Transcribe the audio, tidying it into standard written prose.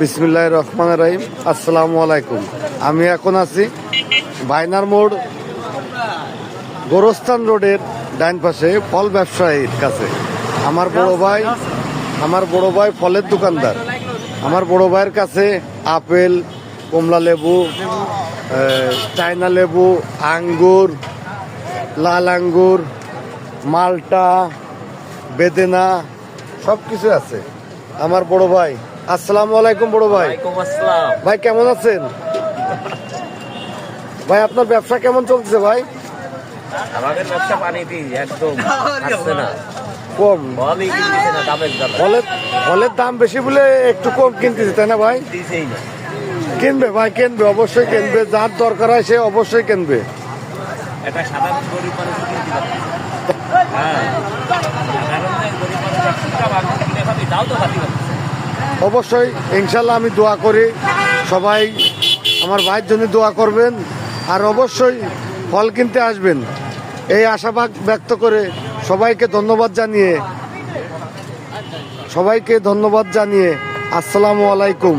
বিসমিল্লাহির রহমানির রহিম। আসসালামু আলাইকুম। আমি এখন আছি বাইনার মোড় গোরস্থান রোডের ডাইন পাশে ফল ব্যবসায়ীর কাছে। আমার বড় ভাই ফলের দোকানদার। আমার বড় ভাইয়ের কাছে আপেল, কমলা লেবু, চায়না লেবু, আঙ্গুর, লাল আঙ্গুর, মালটা, বেদেনা সব কিছু আছে। আমার বড় ভাই, আসসালামু আলাইকুম। বড় ভাই, ভাই কেমন আছেন? ভাই আপনার ব্যবসা কেমন চলছে ভাই? আমাদের ব্যবসা পানিতে একদম আসছে না, কম। ফলই কিনতেছে না, দামের দাম ফলের দাম বেশি বলে একটু কম কিনতেছে, তাই না ভাই? দিছেই না। কিনবে ভাই, কিনবে, অবশ্যই কিনবে। যার দরকার হয় সে অবশ্যই কিনবে। একটা সাধারণ গরিব মানুষ কিনতে পারবে। হ্যাঁ, সাধারণ গরিব মানুষ একটা বাগান কিনে খাবি, তাও তো খাতি পারছে। অবশ্যই ইনশাল্লাহ আমি দোয়া করি, সবাই আমার ভাইয়ের জন্য দোয়া করবেন, আর অবশ্যই ফল কিনতে আসবেন এই আশাবাদ ব্যক্ত করে সবাইকে ধন্যবাদ জানিয়ে আসসালামু আলাইকুম।